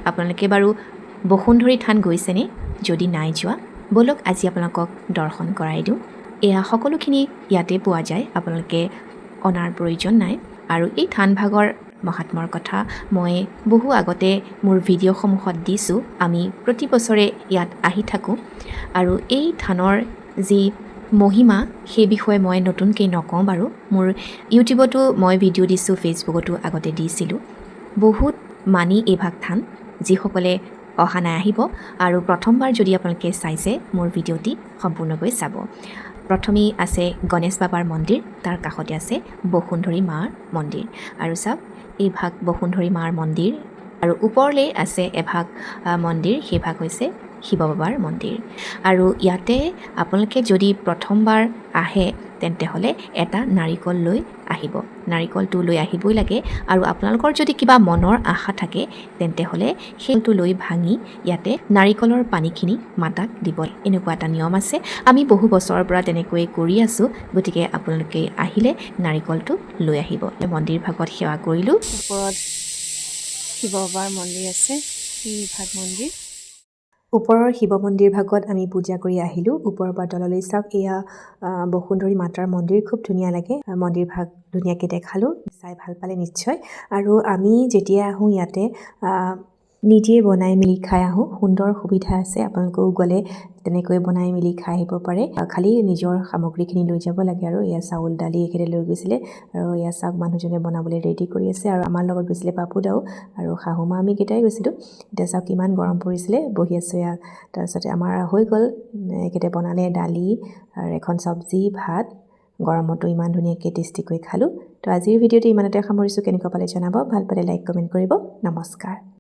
আপোনালোকে বাৰু বসুন্ধৰী থান গৈছেনে? যদি নাই যোৱা ব'লক আজি আপোনালোকক দৰ্শন কৰাই দিওঁ। এয়া সকলোখিনি ইয়াতে পোৱা যায়, আপোনালোকে অনাৰ প্ৰয়োজন নাই। আৰু এই থানভাগৰ মহাত্মৰ কথা মই বহু আগতে মোৰ ভিডিঅ'সমূহত দিছোঁ। আমি প্ৰতি বছৰে ইয়াত আহি থাকোঁ আৰু এই থানৰ যি মহিমা সেই বিষয়ে মই নতুনকৈ নকওঁ বাৰু। মোৰ ইউটিউবতো মই ভিডিঅ' দিছোঁ, ফেচবুকতো আগতে দিছিলোঁ। বহুত মানি এইভাগ থান, যিসকলে অহা নাই আহিব আৰু প্ৰথমবাৰ যদি আপোনালোকে চাইছে মোৰ ভিডিঅ'টি সম্পূৰ্ণকৈ চাব। প্ৰথমেই আছে গণেশ বাবাৰ মন্দিৰ, তাৰ কাষতে আছে বসুন্ধৰী মাৰ মন্দিৰ। আৰু চাওক এইভাগ বসুন্ধৰী মাৰ মন্দিৰ আৰু ওপৰলৈ আছে এভাগ মন্দিৰ, সেইভাগ হৈছে শিৱ বাবাৰ মন্দিৰ। আৰু ইয়াতে আপোনালোকে যদি প্ৰথমবাৰ আহে তেন্তে হ'লে এটা নাৰিকল লৈ আহিব, নাৰিকলটো লৈ আহিবই লাগে। আৰু আপোনালোকৰ যদি কিবা মনৰ আশা থাকে তেন্তে হ'লে সেইটো লৈ ভাঙি ইয়াতে নাৰিকলৰ পানীখিনি মাতাক দিব, এনেকুৱা এটা নিয়ম আছে। আমি বহু বছৰৰ পৰা তেনেকৈ কৰি আছোঁ, গতিকে আপোনালোকে আহিলে নাৰিকলটো লৈ আহিব। মন্দিৰ ভাগত সেৱা কৰিলোঁ। ওপৰত শিৱ বাবাৰ মন্দিৰ আছে, এইভাগ মন্দিৰ। ওপৰৰ শিৱ মন্দিৰ ভাগত আমি পূজা কৰি আহিলোঁ। ওপৰৰ পৰা তললৈ চাওক, এয়া বসুন্ধৰী মাতাৰ মন্দিৰ, খুব ধুনীয়া লাগে। মন্দিৰ ভাগ ধুনীয়াকৈ দেখালোঁ, চাই ভাল পালে নিশ্চয়। আৰু আমি যেতিয়া আহোঁ ইয়াতে নিজে বনাই মেলি খাই আহোঁ, সুন্দৰ সুবিধা আছে। আপোনালোকেও গ'লে তেনেকৈ বনাই মেলি খাই আহিব পাৰে, খালি নিজৰ সামগ্ৰীখিনি লৈ যাব লাগে। আৰু এয়া চাউল দালি এইখিনি লৈ গৈছিলে। আৰু এয়া চাওক মানুহজনে বনাবলৈ ৰেডি কৰি আছে। আৰু আমাৰ লগত গৈছিলে পাপু দাও আৰু শাহুমা, আমি কেইটাই গৈছিলোঁ। এতিয়া চাওক কিমান গৰম পৰিছিলে, বহি আছোঁ ইয়াত। তাৰপিছতে আমাৰ হৈ গ'ল, এইকেইটা বনালে দালি আৰু এখন চব্জি, ভাত। গৰমতো ইমান ধুনীয়াকৈ টেষ্টিকৈ খালোঁ। তো আজিৰ ভিডিঅ'টো ইমানতে সামৰিছোঁ। কেনেকুৱা পালে জনাব, ভাল পালে লাইক কমেণ্ট কৰিব। নমস্কাৰ।